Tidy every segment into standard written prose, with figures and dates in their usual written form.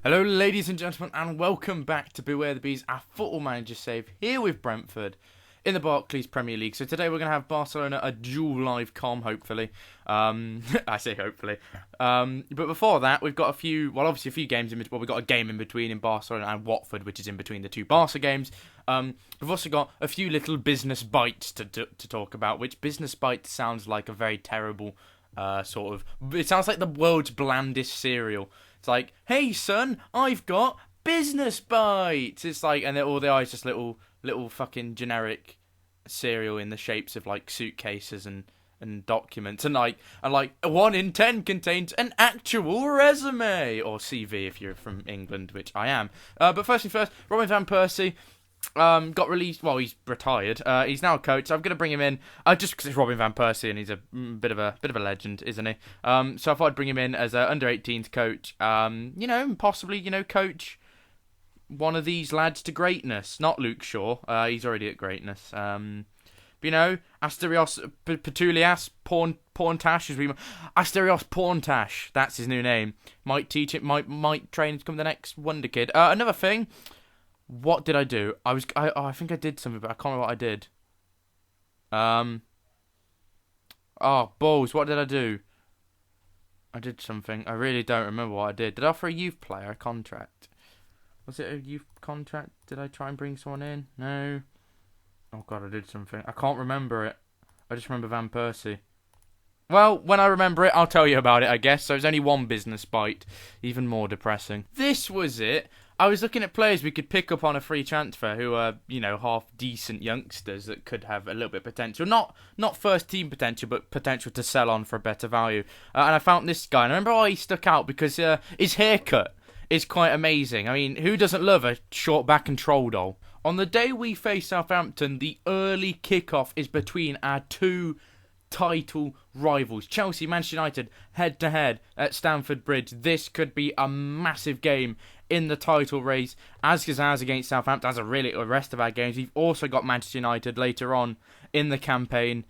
Hello, ladies and gentlemen, and welcome back to Beware the Bees, our football manager save here with Brentford in the Barclays Premier League. So today we're going to have Barcelona a dual live com, hopefully. I say hopefully. But before that, we've got obviously a few games in between. Well, we've got a game in between in Barcelona and Watford, which is in between the two Barca games. We've also got a few little business bites to talk about, which business bite sounds like a very terrible it sounds like the world's blandest cereal. It's like, hey son, I've got business bites. It's like, and all they are is just little fucking generic cereal in the shapes of like suitcases and documents, and like 1 in 10 contains an actual resume or CV if you're from England, which I am. But first things first, Robin van Persie got released. Well, he's retired. He's now a coach. So I'm going to bring him in just because it's Robin van Persie and he's a bit of a legend, isn't he? So I thought I'd bring him in as an under-18s coach. Possibly coach one of these lads to greatness. Not Luke Shaw. He's already at greatness. Asterios Petulias Porntash Asterios Porntash. That's his new name. Might teach it. Might train to become the next wonder kid. Another thing. What did I do? I think I did something, but I can't remember what I did. Balls, what did I do? I did something. I really don't remember what I did. Did I offer a youth player a contract? Was it a youth contract? Did I try and bring someone in? No. Oh god, I did something. I can't remember it. I just remember Van Persie. Well, when I remember it, I'll tell you about it, I guess. So it's only one business bite. Even more depressing. This was it. I was looking at players we could pick up on a free transfer who are, half decent youngsters that could have a little bit of potential. Not first team potential, but potential to sell on for a better value. And I found this guy. And I remember why he stuck out because his haircut is quite amazing. I mean, who doesn't love a short back and troll doll? On the day we face Southampton, the early kickoff is between our two title rivals, Chelsea, Manchester United, head-to-head at Stamford Bridge. This could be a massive game in the title race, as is ours against Southampton, as are really the rest of our games. We've also got Manchester United later on in the campaign.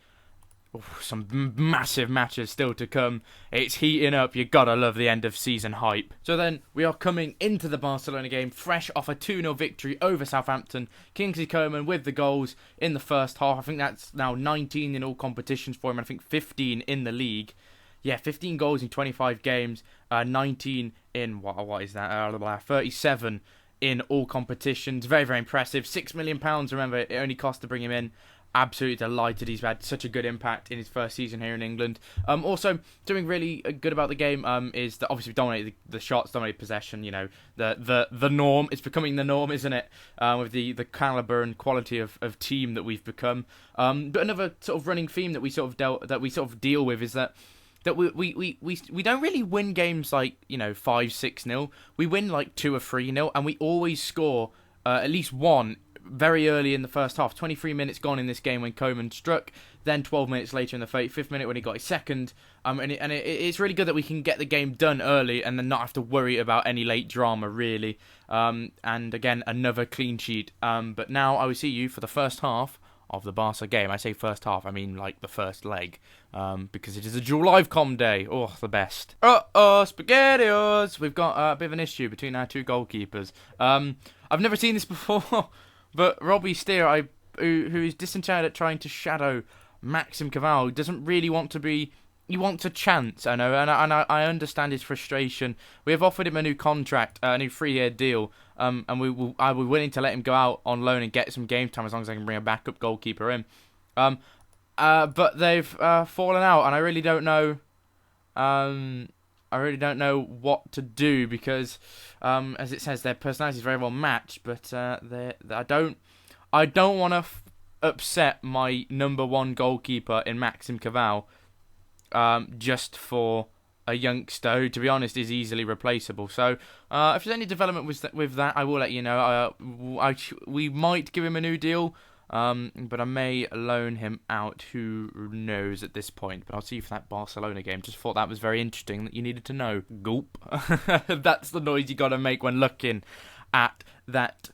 Some massive matches still to come. It's heating up. You gotta love the end of season hype. So then we are coming into the Barcelona game fresh off a 2-0 victory over Southampton. Kingsley Coman with the goals in the first half. I think that's now 19 in all competitions for him. I think 15 in the league. Yeah, 15 goals in 25 games. 19 in what is that? 37 in all competitions. Very, very impressive. £6 million. Remember, it only cost to bring him in. Absolutely delighted he's had such a good impact in his first season here in England. Also, doing really good about the game is that obviously we dominated the shots, dominated possession. The norm. It's becoming the norm, isn't it? With the caliber and quality of team that we've become. But another sort of running theme that we sort of deal with is that we don't really win games like 5-6-0. We win like 2 or 3-0, and we always score at least one very early in the first half. 23 minutes gone in this game when Koeman struck, then 12 minutes later in the 35th minute when he got his second. It's really good that we can get the game done early and then not have to worry about any late drama, really. And again, another clean sheet. But now I will see you for the first half of the Barca game. I say first half, I mean like the first leg, because it is a dual live com day. Oh, the best. SpaghettiOs! We've got a bit of an issue between our two goalkeepers. I've never seen this before. But Robbie Steer, who is disenchanted at trying to shadow Maxim Caval, doesn't really want to be. He wants a chance, I know, and I understand his frustration. We have offered him a new contract, a new 3-year deal, and I will be willing to let him go out on loan and get some game time as long as I can bring a backup goalkeeper in. But they've fallen out, and I really don't know. I really don't know what to do because, as it says, their personalities are very well matched. But I don't want to upset my number one goalkeeper in Maxim Caval, just for a youngster who, to be honest, is easily replaceable. So, if there's any development with that, I will let you know. We might give him a new deal. But I may loan him out, who knows at this point. But I'll see you for that Barcelona game. Just thought that was very interesting that you needed to know. Gulp. That's the noise you got to make when looking at that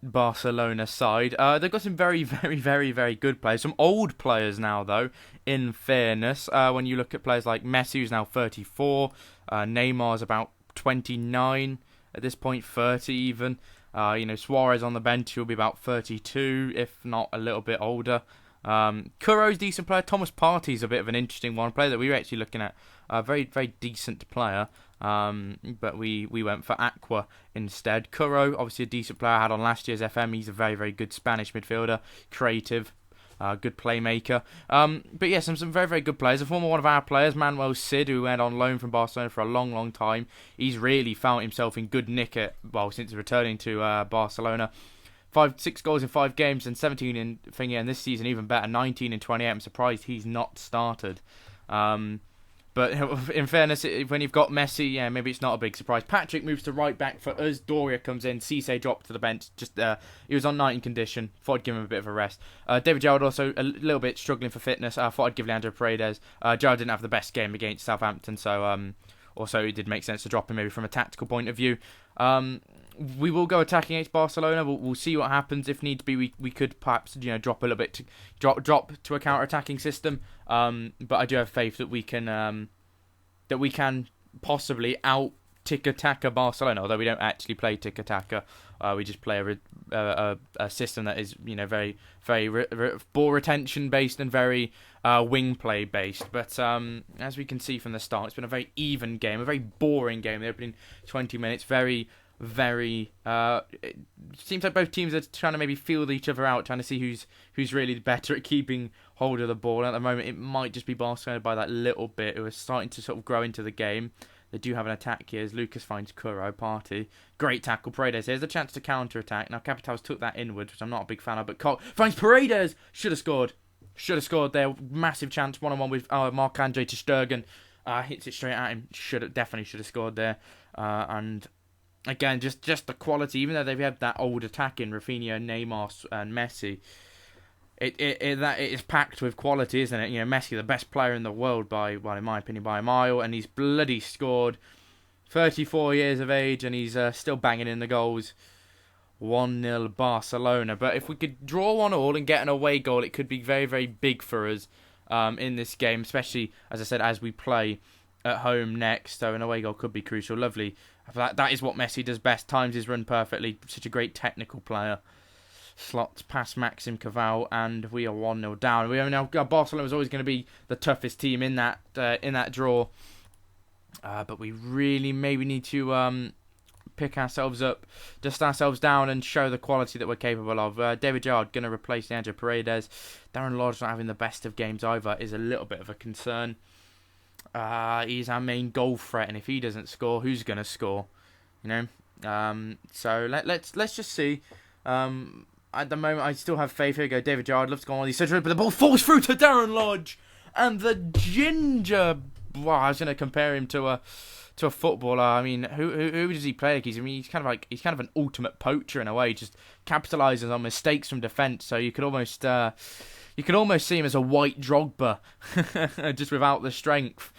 Barcelona side. They've got some very, very, very, very good players. Some old players now, though, in fairness. When you look at players like Messi, who's now 34. Neymar's about 29. at this point, 30 even. Suarez on the bench will be about 32, if not a little bit older. Kuro's decent player. Thomas Partey's a bit of an interesting one, player that we were actually looking at. A very, very decent player. But we went for Aqua instead. Kuro, obviously a decent player, I had on last year's FM. He's a very, very good Spanish midfielder. Creative. Good playmaker. But yeah, some very, very good players. A former one of our players, Manuel Cid, who went on loan from Barcelona for a long, long time. He's really found himself in good nick since returning to Barcelona. 6 goals in 5 games and 17 in thingy, and this season even better, 19 in 28. I'm surprised he's not started. But in fairness, when you've got Messi, yeah, maybe it's not a big surprise. Patrick moves to right back for us. Doria comes in. Cisse dropped to the bench. He was on night in condition. Thought I'd give him a bit of a rest. David Gerrard also a little bit struggling for fitness. Thought I'd give Leandro Paredes. Gerrard didn't have the best game against Southampton, so also it did make sense to drop him maybe from a tactical point of view. We will go attacking against Barcelona. We'll see what happens. If need be, we could perhaps drop a little bit drop to a counter-attacking system. But I do have faith that we can possibly out tiki-taka Barcelona. Although we don't actually play tiki-taka, we just play a system that is very very ball retention based and very wing play based. But as we can see from the start, it's been a very even game, a very boring game. The opening 20 minutes, very. It seems like both teams are trying to maybe feel each other out, trying to see who's really better at keeping hold of the ball. And at the moment, it might just be Barcelona by that little bit. It was starting to sort of grow into the game. They do have an attack here as Lucas finds Kuro. Partey. Great tackle. Paredes. Here's a chance to counter-attack. Now, Capitals took that inwards, which I'm not a big fan of, but Koch finds Paredes. Should have scored there. Massive chance. 1-on-1 with Marc-Andre ter Stegen. Hits it straight at him. Definitely should have scored there. And again, just the quality, even though they've had that old attack in Rafinha, Neymar and Messi, it is packed with quality, isn't it? Messi, the best player in the world in my opinion, by a mile, and he's bloody scored. 34 years of age, and he's still banging in the goals. 1-0 Barcelona. But if we could draw 1-1 and get an away goal, it could be very, very big for us in this game, especially, as I said, as we play at home next. So an away goal could be crucial. Lovely. That is what Messi does best. Times his run perfectly. Such a great technical player. Slots past Maxim Caval, and we are 1-0 down. We know Barcelona was always going to be the toughest team in that draw. But we really maybe need to pick ourselves up, dust ourselves down, and show the quality that we're capable of. David Gerrard going to replace Leandro Paredes. Darren Lodge not having the best of games either is a little bit of a concern. He's our main goal threat, and if he doesn't score, who's going to score? So let's just see. At the moment, I still have faith. Here we go. David Gerrard loves to go on these central, but the ball falls through to Darren Lodge, and the ginger. Wow, I was going to compare him to a footballer. I mean, who does he play like? He's kind of an ultimate poacher in a way. He just capitalises on mistakes from defence. So you could almost see him as a white Drogba, just without the strength.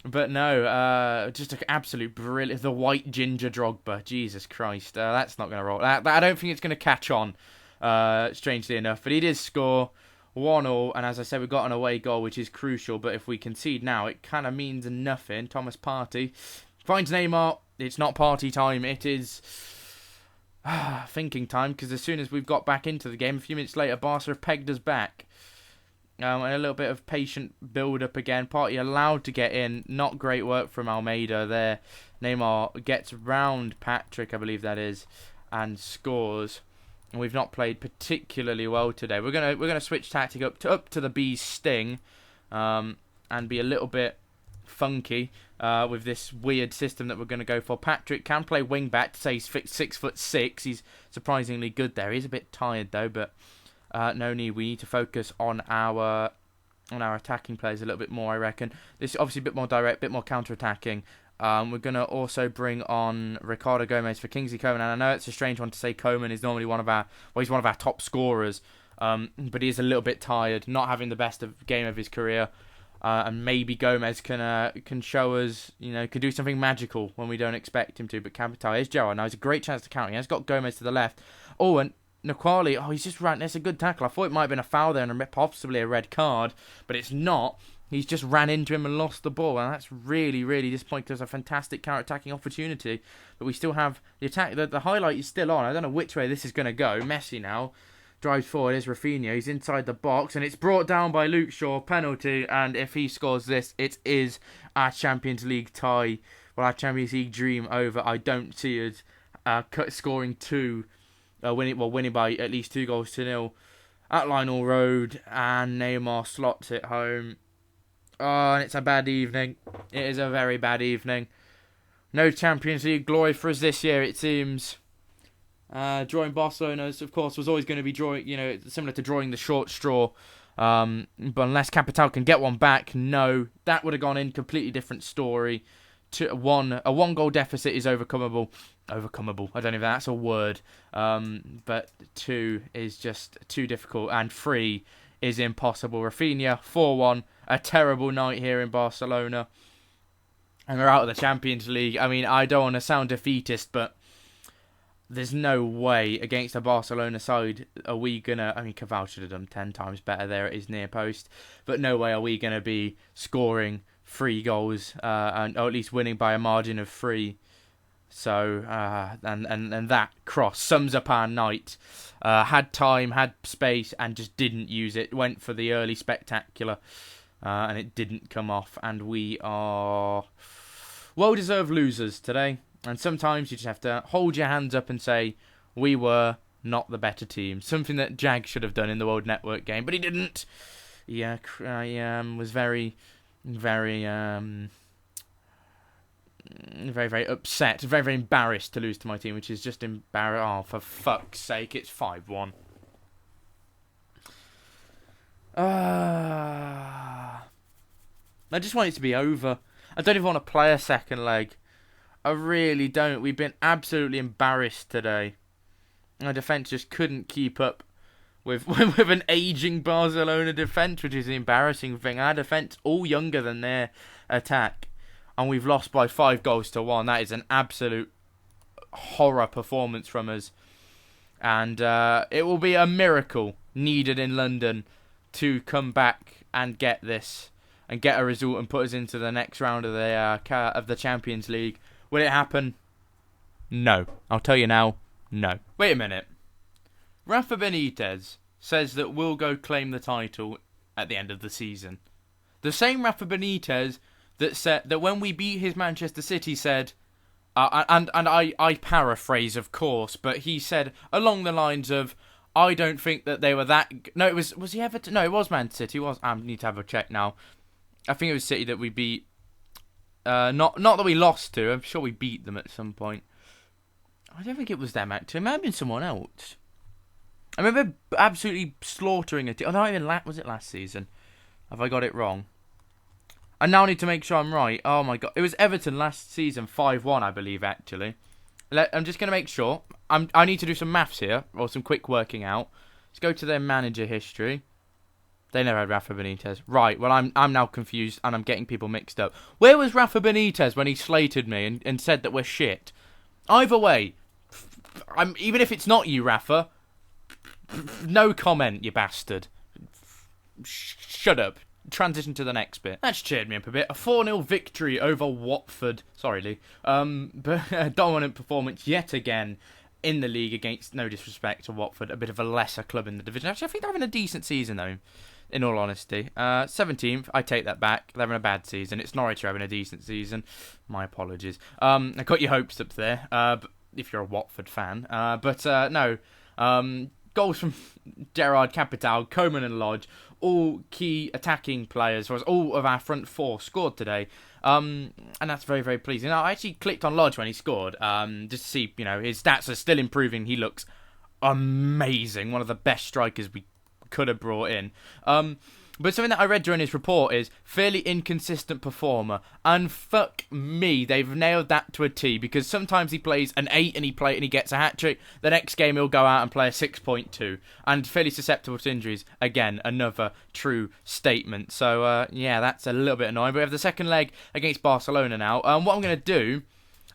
But no, just an absolute brilliant. The white ginger Drogba. Jesus Christ, that's not going to roll. I don't think it's going to catch on, strangely enough. But he did score 1-1, and as I said, we've got an away goal, which is crucial. But if we concede now, it kind of means nothing. Thomas Partey finds Neymar. It's not party time. It is thinking time, because as soon as we've got back into the game, a few minutes later, Barca have pegged us back. And a little bit of patient build-up again. Partey allowed to get in. Not great work from Almeida there. Neymar gets round Patrick, I believe that is, and scores. And we've not played particularly well today. We're gonna switch tactic up to the Bees sting, and be a little bit funky with this weird system that we're going to go for. Patrick can play wing back. To say he's 6'6". He's surprisingly good there. He's a bit tired though, but no need. We need to focus on our attacking players a little bit more, I reckon. This is obviously a bit more direct, a bit more counter-attacking. We're going to also bring on Ricardo Gomez for Kingsley Coman. And I know it's a strange one to say. Coman is normally he's one of our top scorers. But he is a little bit tired, not having the best game of his career. And maybe Gomez can show us, could do something magical when we don't expect him to. But Capital is Gerrard. Now, it's a great chance to counter. He has got Gomez to the left. Oh, and Naquali, he's just ran. That's a good tackle. I thought it might have been a foul there and possibly a red card, but it's not. He's just ran into him and lost the ball, and that's really, really disappointing. There's a fantastic counter-attacking opportunity, but we still have the attack. The highlight is still on. I don't know which way this is going to go. Messi now drives forward. There's Rafinha. He's inside the box, and it's brought down by Luke Shaw. Penalty, and if he scores this, it is our Champions League tie. Well, our Champions League dream over. I don't see us scoring two, winning by at least 2-0 at Lionel Road, and Neymar slots it home. Oh, and it's a bad evening. It is a very bad evening. No Champions League glory for us this year, it seems. Drawing Barcelona, of course, was always going to be similar to drawing the short straw. But unless Capital can get one back, no, that would have gone in. Completely different story. A one-goal deficit is overcomeable. Overcomeable. I don't know if that's a word. But 2 is just too difficult, and 3 is impossible. Rafinha 4-1. A terrible night here in Barcelona, and we're out of the Champions League. I mean, I don't want to sound defeatist, but there's no way against a Barcelona side are we gonna. I mean, Cavall should have done 10 times better there at his near post, but no way are we gonna be scoring 3 goals or at least winning by a margin of 3. So and that cross sums up our night. Had time, had space, and just didn't use it. Went for the early spectacular, and it didn't come off. And we are well-deserved losers today. And sometimes you just have to hold your hands up and say, we were not the better team. Something that Jag should have done in the World Network game, but he didn't. Yeah, was very, very, very, very upset, very, very embarrassed to lose to my team, which is just embarrassing. Oh, for fuck's sake, it's 5-1. I just want it to be over. I don't even want to play a second leg. I really don't. We've been absolutely embarrassed today. Our defence just couldn't keep up with an aging Barcelona defence, which is an embarrassing thing. Our defence all younger than their attack, and we've lost by 5-1. That is an absolute horror performance from us, and it will be a miracle needed in London to come back and get this and get a result and put us into the next round of the Champions League. Will it happen? No. I'll tell you now, no. Wait a minute. Rafa Benitez says that we'll go claim the title at the end of the season. The same Rafa Benitez that said that when we beat his Manchester City said, and I paraphrase, of course, but he said along the lines of, I don't think that they were that... No, was he Everton? No, it was Man City. I need to have a check now. I think it was City that we beat. Not that we lost to. I'm sure we beat them at some point. I don't think it was them, actually. It might have been someone else. I remember absolutely slaughtering a team. Oh, not even was it last season? Have I got it wrong? I now need to make sure I'm right. Oh, my God. It was Everton last season, 5-1, I believe, actually. I'm just going to make sure. I need to do some maths here, or some quick working out. Let's go to their manager history. They never had Rafa Benitez. Right, well, I'm now confused, and I'm getting people mixed up. Where was Rafa Benitez when he slated me and said that we're shit? Either way, even if it's not you, Rafa, no comment, you bastard. Shut up. Transition to the next bit. That's cheered me up a bit. A 4-0 victory over Watford. Sorry, Lee. But a dominant performance yet again in the league against, no disrespect to Watford, a bit of a lesser club in the division. Actually, I think they're having a decent season, though, in all honesty. 17th, I take that back. They're having a bad season. It's Norwich having a decent season. My apologies. I got your hopes up there, if you're a Watford fan. No. Goals from Gerard Capital, Coman and Lodge, all key attacking players, for us, all of our front four scored today. And that's very, very pleasing. Now, I actually clicked on Lodge when he scored, just to see, his stats are still improving. He looks amazing. One of the best strikers we could have brought in. But something that I read during his report is fairly inconsistent performer. And fuck me, they've nailed that to a T, because sometimes he plays an 8 and he gets a hat-trick. The next game he'll go out and play a 6.2. And fairly susceptible to injuries. Again, another true statement. So, yeah, that's a little bit annoying. But we have the second leg against Barcelona now. What I'm going to do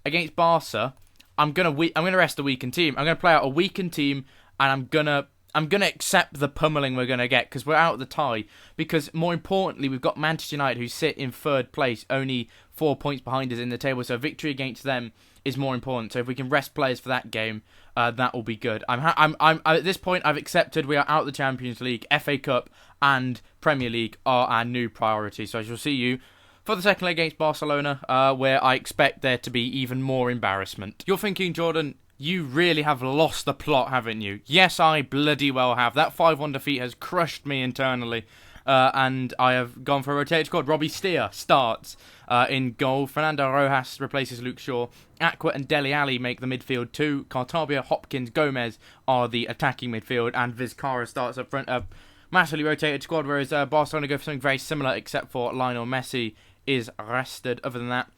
against Barca, I'm going to rest a weakened team. I'm going to play out a weakened team, and I'm going to I'm going to accept the pummeling we're going to get because we're out of the tie. Because more importantly, we've got Manchester United who sit in third place, only 4 points behind us in the table. So a victory against them is more important. So if we can rest players for that game, that will be good. I'm at this point, I've accepted we are out of the Champions League, FA Cup and Premier League are our new priority. So I shall see you for the second leg against Barcelona, where I expect there to be even more embarrassment. You're thinking, Jordan, you really have lost the plot, haven't you? Yes, I bloody well have. That 5-1 defeat has crushed me internally. And I have gone for a rotated squad. Robbie Steer starts in goal. Fernando Rojas replaces Luke Shaw. Aqua and Dele Alli make the midfield two. Cartabia, Hopkins, Gomez are the attacking midfield. And Vizcarra starts up front. A massively rotated squad, whereas Barcelona go for something very similar, except for Lionel Messi is rested. Other than that,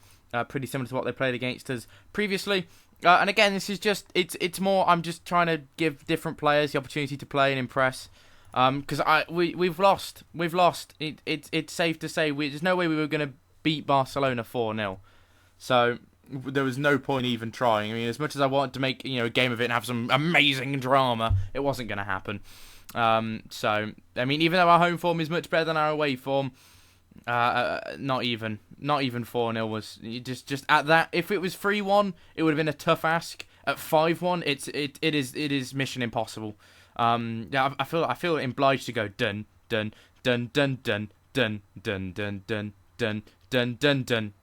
pretty similar to what they played against us previously. And again, this is just, it's more, I'm just trying to give different players the opportunity to play and impress. Because we've lost. It's safe to say there's no way we were going to beat Barcelona 4-0. So there was no point even trying. I mean, as much as I wanted to make a game of it and have some amazing drama, it wasn't going to happen. So I mean, even though our home form is much better than our away form, not even 4-0 was just at that. If it was 3-1, it would have been a tough ask. At 5-1, it is mission impossible. Yeah, I feel obliged to go dun dun dun dun dun dun dun dun dun dun dun dun dun.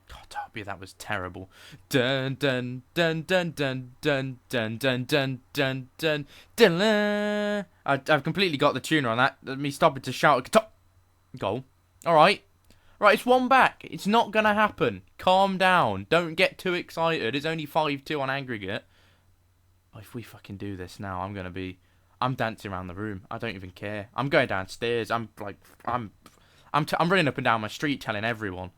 God, Darby, that was terrible. Dun dun dun dun dun dun dun dun dun dun dun dun. I've completely got the tuner on that. Me stopping to shout goal. All right, it's one back. It's not gonna happen. Calm down. Don't get too excited. It's only 5-2 on aggregate. If we fucking do this now, I'm dancing around the room. I don't even care. I'm going downstairs. I'm running up and down my street telling everyone.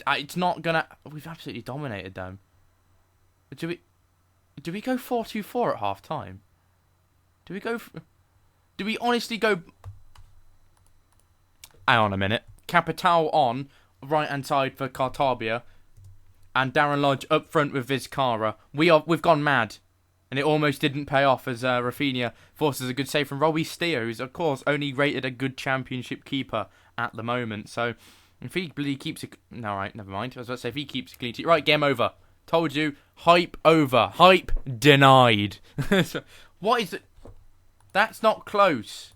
It's not gonna. We've absolutely dominated them. Do we go 4-2-4 at half time? Do we honestly go? Hang on a minute. Capital on right hand side for Cartabia, and Darren Lodge up front with Vizcarra. We've gone mad. And it almost didn't pay off as Rafinha forces a good save from Robbie Steer, who's, of course, only rated a good championship keeper at the moment. So, if he really keeps it... No, right, never mind. I was about to say, if he keeps a clean sheet... Right, game over. Told you. Hype over. Hype denied. What is it? That's not close.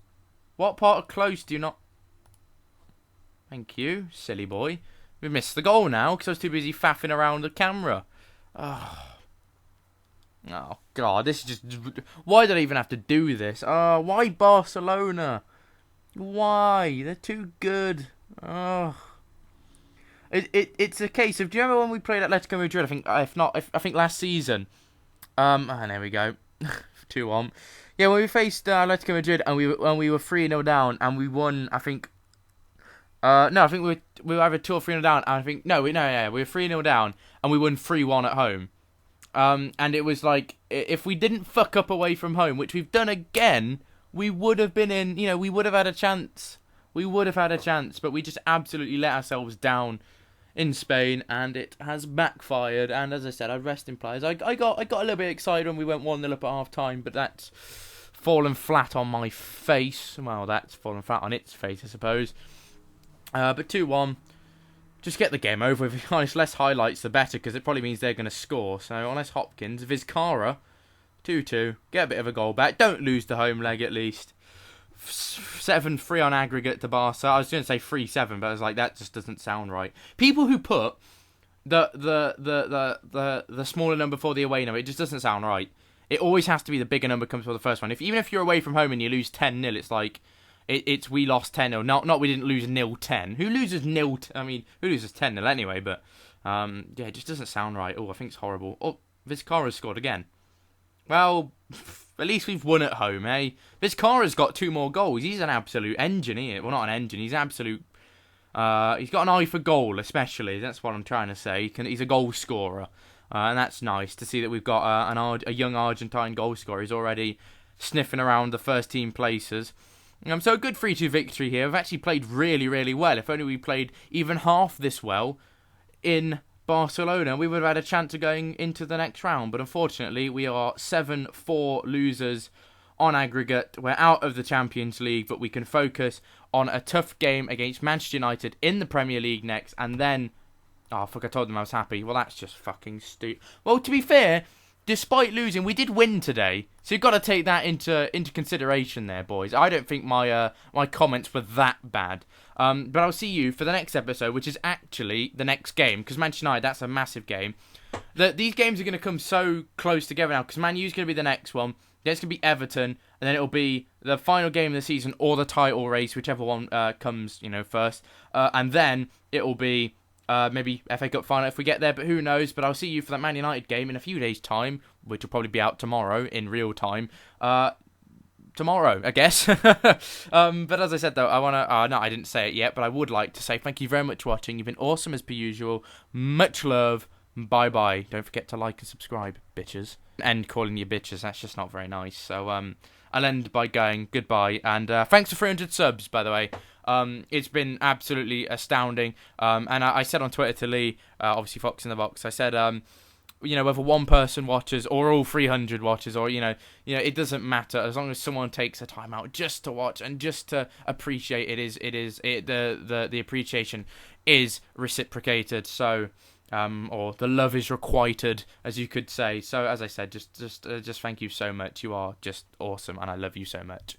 What part of close do you not... Thank you, silly boy. We missed the goal now, because I was too busy faffing around the camera. Oh, God, this is just... Why did I even have to do this? Why Barcelona? Why? They're too good. It's a case of... Do you remember when we played Atletico Madrid? I think last season. There we go. 2-1. Yeah, when we faced Atletico Madrid and we were 3-0 down and we won, I think... I think we were either 2 or 3-0 down. And I think... we were 3-0 down and we won 3-1 at home. And it was like, if we didn't fuck up away from home, which we've done again, we would have been in, we would have had a chance. But we just absolutely let ourselves down in Spain, and it has backfired. And as I said, I'd rest in players. I got a little bit excited when we went 1-0 up at half time, but that's fallen flat on my face. Well, that's fallen flat on its face, I suppose. But 2-1. Just get the game over with. Honest, less highlights the better, because it probably means they're going to score. So, honest Hopkins, Vizcarra, 2-2. Get a bit of a goal back. Don't lose the home leg at least. 7-3 on aggregate to Barca. I was going to say 3-7, but I was like, that just doesn't sound right. People who put the smaller number for the away number, it just doesn't sound right. It always has to be the bigger number comes for the first one. Even if you're away from home and you lose 10-0, it's like... It's we lost 10-0. Not we didn't lose 0-10. Who loses 0? Who loses 10-0 anyway? But it just doesn't sound right. Oh, I think it's horrible. Oh, Vizcarra's scored again. Well, at least we've won at home, eh? Vizcarra's got 2 more goals. He's an absolute engine, isn't he? Well, not an engine. He's absolute. He's got an eye for goal, especially. That's what I'm trying to say. He's a goal scorer, and that's nice to see that we've got a young Argentine goal scorer. He's already sniffing around the first team places. So a good 3-2 victory here. We've actually played really, really well. If only we played even half this well in Barcelona, we would have had a chance of going into the next round. But unfortunately, we are 7-4 losers on aggregate. We're out of the Champions League, but we can focus on a tough game against Manchester United in the Premier League next, and then... Oh, fuck, I told them I was happy. Well, that's just fucking stupid. Well, to be fair, despite losing, we did win today. So you've got to take that into consideration there, boys. I don't think my comments were that bad. But I'll see you for the next episode, which is actually the next game. Because Manchester United, that's a massive game. These games are going to come so close together now. Because Man U's going to be the next one. Then it's going to be Everton. And then it'll be the final game of the season or the title race, whichever one comes first. And then it'll be... maybe FA Cup final if we get there, but who knows. But I'll see you for that Man United game in a few days' time, which will probably be out tomorrow in real time. Tomorrow, I guess. But as I said, though, I want to... no, I didn't say it yet, but I would like to say thank you very much for watching. You've been awesome as per usual. Much love. Bye-bye. Don't forget to like and subscribe, bitches. End calling you bitches. That's just not very nice. So, I'll end by going goodbye. And thanks for 300 subs, by the way. It's been absolutely astounding. And I said on Twitter to Lee, obviously Fox in the Box, I said, whether one person watches or all 300 watches, or it doesn't matter as long as someone takes the time out just to watch and just to appreciate the appreciation is reciprocated. So, or the love is requited, as you could say. So, as I said, just thank you so much. You are just awesome, and I love you so much.